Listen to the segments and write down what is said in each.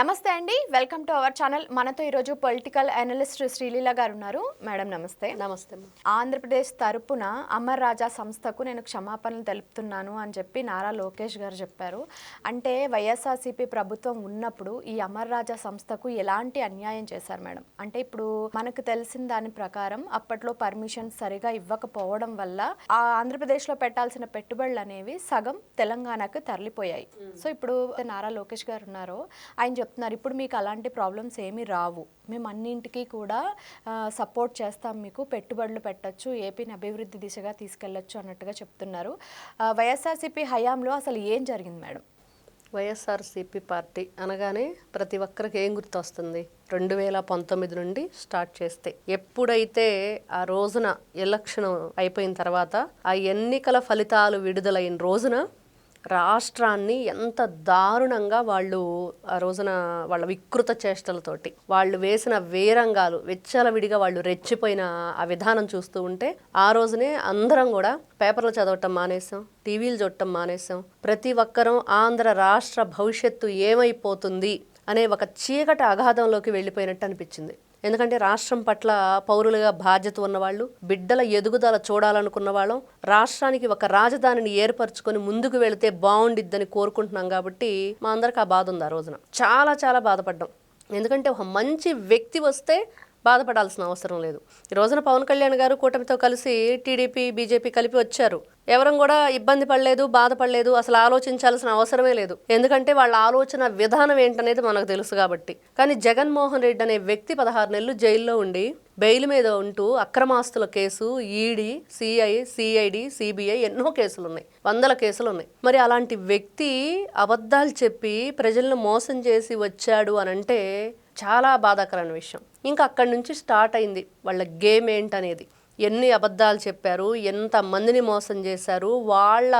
నమస్తే అండి, welcome to our channel. మనతో ఈరోజు పొలిటికల్ అనలిస్ట్ శ్రీలీల గారు ఉన్నారు. మేడం నమస్తే. నమస్తే. ఆంధ్రప్రదేశ్ తరపున అమర్ రాజా సంస్థకు నేను క్షమాపణలు తెలుపుతున్నాను అని చెప్పి నారా లోకేష్ గారు చెప్పారు. అంటే వైఎస్ఆర్సీపీ ప్రభుత్వం ఉన్నప్పుడు ఈ అమర్ రాజా సంస్థకు ఎలాంటి అన్యాయం చేశారు మేడం? అంటే ఇప్పుడు మనకు తెలిసిన దాని ప్రకారం అప్పట్లో పర్మిషన్ సరిగా ఇవ్వకపోవడం వల్ల ఆ ఆంధ్రప్రదేశ్లో పెట్టాల్సిన పెట్టుబడులు అనేవి సగం తెలంగాణకు తరలిపోయాయి. సో ఇప్పుడు నారా లోకేష్ గారు ఉన్నారు, ఆయన చెప్తున్నారు ఇప్పుడు మీకు అలాంటి ప్రాబ్లమ్స్ ఏమీ రావు, మేము అన్నింటికీ కూడా సపోర్ట్ చేస్తాం, మీకు పెట్టుబడులు పెట్టచ్చు, ఏపీని అభివృద్ధి దిశగా తీసుకెళ్లొచ్చు అన్నట్టుగా చెప్తున్నారు. వైఎస్ఆర్సీపీ హయాంలో అసలు ఏం జరిగింది మేడం? వైఎస్ఆర్సీపీ పార్టీ అనగానే ప్రతి ఒక్కరికి ఏం గుర్తొస్తుంది? 2019 నుండి స్టార్ట్ చేస్తే ఎప్పుడైతే ఆ రోజున ఎలక్షన్ అయిపోయిన తర్వాత ఆ ఎన్నికల ఫలితాలు విడుదలైన రోజున రాష్ట్రాన్ని ఎంత దారుణంగా వాళ్ళు ఆ రోజున వాళ్ళ వికృత చేష్టలతోటి వాళ్ళు వేసిన వేరంగాలు విచ్చలవిడిగా వాళ్ళు రెచ్చిపోయిన ఆ విధానం చూస్తూ ఉంటే ఆ రోజునే అందరం కూడా పేపర్లు చదవటం మానేసాం, టీవీలు చూడటం మానేసాం. ప్రతి ఒక్కరం ఆంధ్ర రాష్ట్ర భవిష్యత్తు ఏమైపోతుంది అనే ఒక చీకటి అగాధంలోకి వెళ్ళిపోయినట్టు అనిపించింది. ఎందుకంటే రాష్ట్రం పట్ల పౌరులుగా బాధ్యత ఉన్నవాళ్ళు, బిడ్డల ఎదుగుదల చూడాలనుకున్న వాళ్ళం, రాష్ట్రానికి ఒక రాజధానిని ఏర్పరచుకొని ముందుకు వెళితే బాగుండిద్దని కోరుకుంటున్నాం. కాబట్టి మా అందరికి ఆ బాధ ఉంది. ఆ రోజున చాలా చాలా బాధపడ్డాం. ఎందుకంటే ఒక మంచి వ్యక్తి వస్తే బాధపడాల్సిన అవసరం లేదు. ఈ రోజున పవన్ కళ్యాణ్ గారు కూటమితో కలిసి టీడీపీ బీజేపీ కలిపి వచ్చారు. ఎవరం కూడా ఇబ్బంది పడలేదు, బాధపడలేదు, అసలు ఆలోచించాల్సిన అవసరమే లేదు. ఎందుకంటే వాళ్ళ ఆలోచన విధానం ఏంటనేది మనకు తెలుసు కాబట్టి. కానీ జగన్మోహన్ రెడ్డి అనే వ్యక్తి 16 నెలలు జైల్లో ఉండి బెయిల్ మీద ఉంటూ అక్రమాస్తుల కేసు, ఈడీ, సిఐడి, సిబిఐ ఎన్నో కేసులు ఉన్నాయి, 100 కేసులు ఉన్నాయి. మరి అలాంటి వ్యక్తి అబద్ధాలు చెప్పి ప్రజలను మోసం చేసి వచ్చాడు అనంటే చాలా బాధాకరమైన విషయం. ఇంకా అక్కడి నుంచి స్టార్ట్ అయింది వాళ్ళ గేమ్ ఏంటనేది. ఎన్ని అబద్ధాలు చెప్పారు, ఎంత మందిని మోసం చేశారు, వాళ్ళ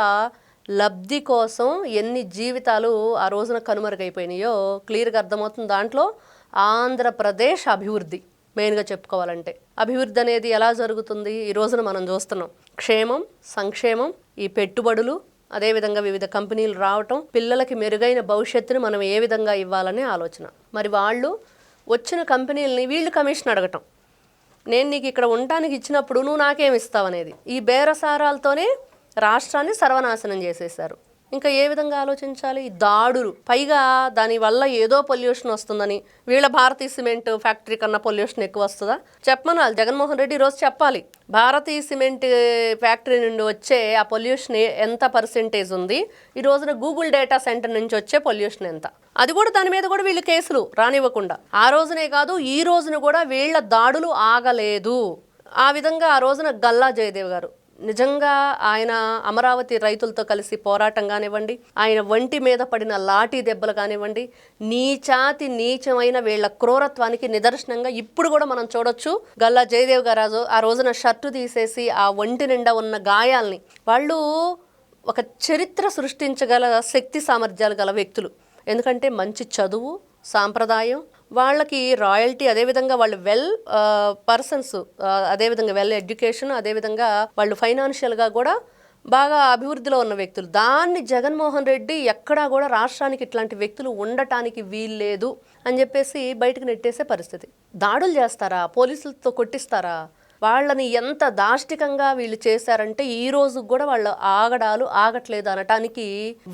లబ్ధి కోసం ఎన్ని జీవితాలు ఆ రోజున కనుమరుగైపోయినాయో క్లియర్గా అర్థమవుతుంది. దాంట్లో ఆంధ్రప్రదేశ్ అభివృద్ధి మెయిన్గా చెప్పుకోవాలంటే, అభివృద్ధి అనేది ఎలా జరుగుతుంది ఈ రోజున మనం చూస్తున్నాం. క్షేమం, సంక్షేమం, ఈ పెట్టుబడులు, అదేవిధంగా వివిధ కంపెనీలు రావటం, పిల్లలకి మెరుగైన భవిష్యత్తును మనం ఏ విధంగా ఇవ్వాలనే ఆలోచన. మరి వాళ్ళు వచ్చిన కంపెనీలని వీళ్ళు కమిషన్ అడగటం, నేను నీకు ఇక్కడ ఉండటానికి ఇచ్చినప్పుడు నువ్వు నాకేమి ఇస్తావు అనేది, ఈ బేరసారాలతోనే రాష్ట్రాన్ని సర్వనాశనం చేసేశారు. ఇంకా ఏ విధంగా ఆలోచించాలి? దాడులు, పైగా దానివల్ల ఏదో పొల్యూషన్ వస్తుందని, వీళ్ళ భారతీయ సిమెంట్ ఫ్యాక్టరీ కన్నా పొల్యూషన్ ఎక్కువ వస్తుందా చెప్పమనాలి. జగన్మోహన్ రెడ్డి ఈరోజు చెప్పాలి, భారతీయ సిమెంట్ ఫ్యాక్టరీ నుండి వచ్చే ఆ పొల్యూషన్ ఎంత పర్సెంటేజ్ ఉంది, ఈ రోజున గూగుల్ డేటా సెంటర్ నుంచి వచ్చే పొల్యూషన్ ఎంత, అది కూడా దాని మీద కూడా వీళ్ళు కేసులు రానివ్వకుండా ఆ రోజునే కాదు ఈ రోజున కూడా వీళ్ళ దాడులు ఆగలేదు. ఆ విధంగా ఆ రోజున గల్లా జయదేవ్ గారు నిజంగా ఆయన అమరావతి రైతులతో కలిసి పోరాటం కానివ్వండి, ఆయన ఒంటి మీద పడిన లాఠీ దెబ్బలు కానివ్వండి, నీచాతి నీచమైన వీళ్ళ క్రూరత్వానికి నిదర్శనంగా ఇప్పుడు కూడా మనం చూడొచ్చు. గల్లా జయదేవ్ గారు ఆ రోజున షర్టు తీసేసి ఆ ఒంటి నిండా ఉన్న గాయాల్ని, వాళ్ళు ఒక చరిత్ర సృష్టించగల శక్తి సామర్థ్యాలు గల వ్యక్తులు. ఎందుకంటే మంచి చదువు, సాంప్రదాయం, వాళ్ళకి రాయల్టీ, అదేవిధంగా వాళ్ళు వెల్ పర్సన్స్, అదేవిధంగా వెల్ ఎడ్యుకేషన్, అదేవిధంగా వాళ్ళు ఫైనాన్షియల్గా కూడా బాగా అభివృద్ధిలో ఉన్న వ్యక్తులు. దాన్ని జగన్మోహన్ రెడ్డి ఎక్కడా కూడా రాష్ట్రానికి ఇట్లాంటి వ్యక్తులు ఉండటానికి వీల్లేదు అని చెప్పేసి బయటకు నెట్టేసే పరిస్థితి. దాడులు చేస్తారా, పోలీసులతో కొట్టిస్తారా? వాళ్ళని ఎంత దాష్టికంగా వీళ్ళు చేశారంటే ఈ రోజు కూడా వాళ్ళు ఆగట్లేదు అనటానికి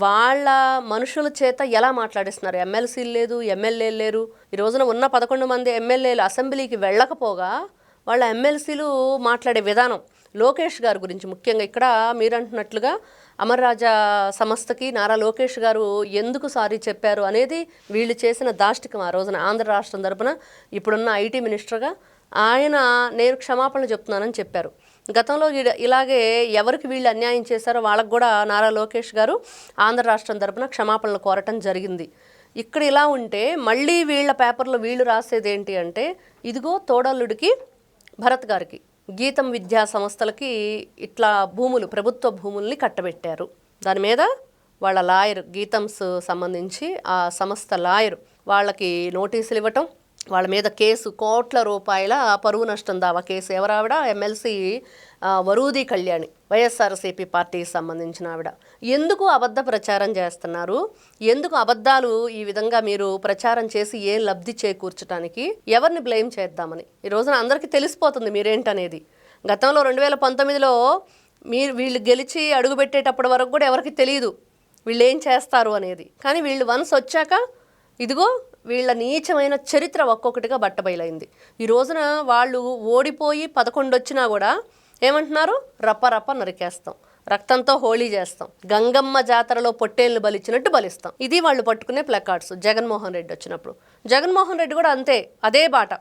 వాళ్ళ మనుషుల చేత ఎలా మాట్లాడిస్తున్నారు. ఎమ్మెల్సీలు లేదు, ఎమ్మెల్యేలు లేరు. ఈ రోజున ఉన్న 11 మంది ఎమ్మెల్యేలు అసెంబ్లీకి వెళ్ళకపోగా వాళ్ళ ఎమ్మెల్సీలు మాట్లాడే విధానం, లోకేష్ గారి గురించి ముఖ్యంగా ఇక్కడ మీరు అంటున్నట్లుగా అమర్ రాజా సంస్థకి నారా లోకేష్ గారు ఎందుకు సారీ చెప్పారు అనేది వీళ్ళు చేసిన దాష్టికం. ఆ రోజున ఆంధ్ర రాష్ట్రం తరపున ఇప్పుడున్న ఐటీ మినిస్టర్గా ఆయన నేను క్షమాపణలు చెప్తున్నానని చెప్పారు. గతంలో ఇలాగే ఎవరికి వీళ్ళు అన్యాయం చేశారో వాళ్ళకు కూడా నారా లోకేష్ గారు ఆంధ్ర రాష్ట్రం తరపున క్షమాపణలు కోరటం జరిగింది. ఇక్కడ ఇలా ఉంటే మళ్ళీ వీళ్ళ పేపర్లో వీళ్ళు రాసేది ఏంటి అంటే, ఇదిగో తోడల్లుడికి భరత్ గారికి గీతం విద్యా సంస్థలకి ఇట్లా భూములు, ప్రభుత్వ భూముల్ని కట్టబెట్టారు. దాని మీద వాళ్ళ లాయర్, గీతంస్ సంబంధించి ఆ సంస్థ లాయర్ వాళ్ళకి నోటీసులు ఇవ్వటం, వాళ్ళ మీద కేసు కోట్ల రూపాయల పరువు నష్టం దావా కేసు. ఎవరావిడ? ఎమ్మెల్సీ వరూది కళ్యాణి, వైఎస్ఆర్సీపీ పార్టీకి సంబంధించిన ఆవిడ. ఎందుకు అబద్ధ ప్రచారం చేస్తున్నారు? ఎందుకు అబద్ధాలు ఈ విధంగా మీరు ప్రచారం చేసి ఏ లబ్ధి చేకూర్చడానికి? ఎవరిని బ్లేమ్ చేద్దామని ఈ రోజున అందరికీ తెలిసిపోతుంది మీరేంటనేది. గతంలో 2019లో వీళ్ళు గెలిచి అడుగుపెట్టేటప్పటి వరకు కూడా ఎవరికి తెలియదు వీళ్ళు ఏం చేస్తారు అనేది. కానీ వీళ్ళు వన్స్ వచ్చాక ఇదిగో వీళ్ళ నీచమైన చరిత్ర ఒక్కొక్కటిగా బట్టబయలైంది. ఈ రోజున వాళ్ళు ఓడిపోయి 11 వచ్చినా కూడా ఏమంటున్నారు? రప్ప రప్ప నరికేస్తాం, రక్తంతో హోళీ చేస్తాం, గంగమ్మ జాతరలో పొట్టేళ్ళు బలిచ్చినట్టు బలిస్తాం. ఇది వాళ్ళు పట్టుకునే ప్లకార్డ్స్. జగన్మోహన్ రెడ్డి వచ్చినప్పుడు జగన్మోహన్ రెడ్డి కూడా అంతే, అదే బాట,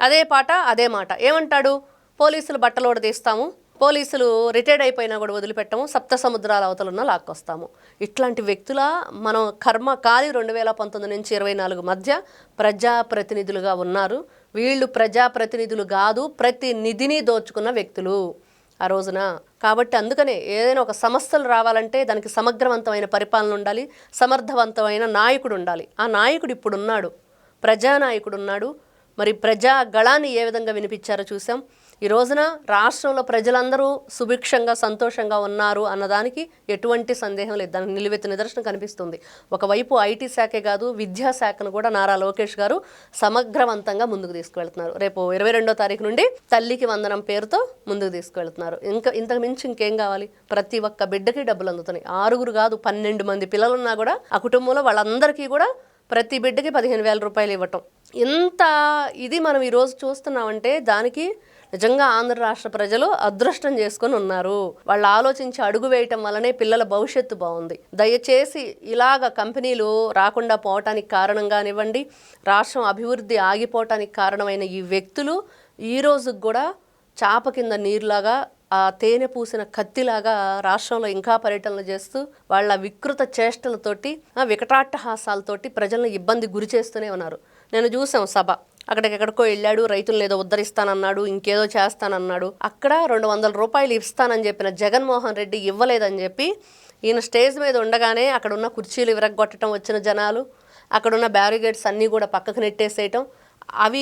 అదే పాట, అదే మాట. ఏమంటాడు? పోలీసులు బట్టలోడ తీస్తాము, పోలీసులు రిటైర్డ్ అయిపోయినా కూడా వదిలిపెట్టము, సప్త సముద్రాల అవతలున్న లాక్కొస్తాము. ఇట్లాంటి వ్యక్తుల మనం కర్మ కాలి 2019 నుంచి 24 మధ్య ప్రజాప్రతినిధులుగా ఉన్నారు. వీళ్ళు ప్రజాప్రతినిధులు కాదు, ప్రతినిధిని దోచుకున్న వ్యక్తులు ఆ రోజున. కాబట్టి అందుకనే ఏదైనా ఒక సమస్యలు రావాలంటే దానికి సమగ్రవంతమైన పరిపాలన ఉండాలి, సమర్థవంతమైన నాయకుడు ఉండాలి. ఆ నాయకుడు ఇప్పుడున్నాడు, ప్రజానాయకుడు ఉన్నాడు. మరి ప్రజా గళాన్ని ఏ విధంగా వినిపించారో చూసాం. ఈ రోజున రాష్ట్రంలో ప్రజలందరూ సుభిక్షంగా సంతోషంగా ఉన్నారు అన్నదానికి ఎటువంటి సందేహం లేదు. దానికి నిలువెత్తు నిదర్శనం కనిపిస్తుంది. ఒకవైపు ఐటీ శాఖే కాదు, విద్యాశాఖను కూడా నారా లోకేష్ గారు సమగ్రవంతంగా ముందుకు తీసుకువెళ్తున్నారు. రేపు 22వ తారీఖు నుండి తల్లికి వందనం పేరుతో ముందుకు తీసుకువెళ్తున్నారు. ఇంతకు మించి ఇంకేం కావాలి? ప్రతి ఒక్క బిడ్డకి డబ్బులు అందుతున్నాయి. 6 కాదు 12 మంది పిల్లలున్నా కూడా ఆ కుటుంబంలో వాళ్ళందరికీ కూడా ప్రతి బిడ్డకి 15,000 రూపాయలు ఇవ్వటం. ఇంత ఇది మనం ఈరోజు చూస్తున్నామంటే దానికి నిజంగా ఆంధ్ర రాష్ట్ర ప్రజలు అదృష్టం చేసుకొని ఉన్నారు. వాళ్ళు ఆలోచించి అడుగు వేయటం వల్లనే పిల్లల భవిష్యత్తు బాగుంది. దయచేసి ఇలాగ కంపెనీలు రాకుండా పోవటానికి కారణంగానివ్వండి, రాష్ట్రం అభివృద్ధి ఆగిపోవటానికి కారణమైన ఈ వ్యక్తులు ఈ రోజుకి కూడా చాప కింద నీరులాగా, ఆ తేనె పూసిన కత్తిలాగా రాష్ట్రంలో ఇంకా పర్యటనలు చేస్తూ వాళ్ళ వికృత చేష్టలతోటి, వికటాట్టహాసాలతోటి ప్రజలను ఇబ్బంది గురి చేస్తూనే ఉన్నారు. నేను చూసాం సభ, అక్కడికెక్కడికో వెళ్ళాడు, రైతులను ఏదో ఉద్ధరిస్తానన్నాడు, ఇంకేదో చేస్తానన్నాడు. అక్కడ 200 రూపాయలు ఇస్తానని చెప్పిన జగన్మోహన్ రెడ్డి ఇవ్వలేదని చెప్పి ఈయన స్టేజ్ మీద ఉండగానే అక్కడ ఉన్న కుర్చీలు విరగొట్టడం, వచ్చిన జనాలు అక్కడున్న బ్యారికేడ్స్ అన్నీ కూడా పక్కకు నెట్టేసేయటం, అవి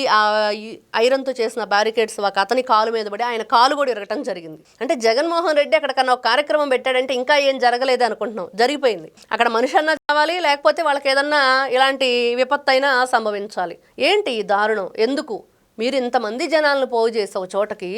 ఐరన్తో చేసిన బ్యారికేడ్స్ ఒక అతని కాలు మీద పడి ఆయన కాలు కూడా ఇరగటం జరిగింది. అంటే జగన్మోహన్ రెడ్డి అక్కడికన్నా ఒక కార్యక్రమం పెట్టాడంటే ఇంకా ఏం జరగలేదు అనుకుంటున్నాం, జరిగిపోయింది. అక్కడ మనిషి అన్నా కావాలి, లేకపోతే వాళ్ళకి ఏదన్నా ఇలాంటి విపత్తు అయినా సంభవించాలి. ఏంటి ఈ దారుణం? ఎందుకు మీరు ఇంతమంది జనాలను పోగు చేసే ఒక చోటకి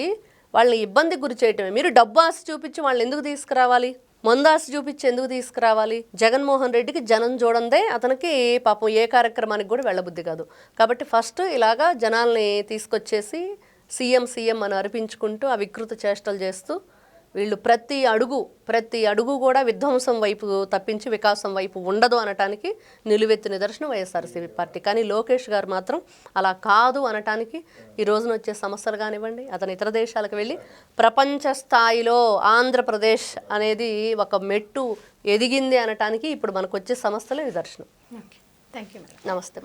వాళ్ళని ఇబ్బంది గురి చేయటమే? మీరు డబ్బు ఆశ చూపించి వాళ్ళని ఎందుకు తీసుకురావాలి? మందాసి చూపించి ఎందుకు తీసుకురావాలి? జగన్మోహన్ రెడ్డికి జనం చూడందే అతనికి పాపం ఏ కార్యక్రమానికి కూడా వెళ్ళబుద్ధి కాదు. కాబట్టి ఫస్ట్ ఇలాగా జనాల్ని తీసుకొచ్చేసి సీఎం అని అనిపించుకుంటూ ఆ వికృత చేష్టలు చేస్తూ వీళ్ళు ప్రతి అడుగు కూడా విధ్వంసం వైపు తప్పించి వికాసం వైపు ఉండదు అనటానికి నిలువెత్తు నిదర్శనం వైఎస్ఆర్సీపీ పార్టీ. కానీ లోకేష్ గారు మాత్రం అలా కాదు అనటానికి ఈ రోజున వచ్చే సమస్యలు కానివ్వండి, అతను ఇతర దేశాలకు వెళ్ళి ప్రపంచ స్థాయిలో ఆంధ్రప్రదేశ్ అనేది ఒక మెట్టు ఎదిగింది అనటానికి ఇప్పుడు మనకు వచ్చే సమస్యలే నిదర్శనం. Thank you. నమస్తే.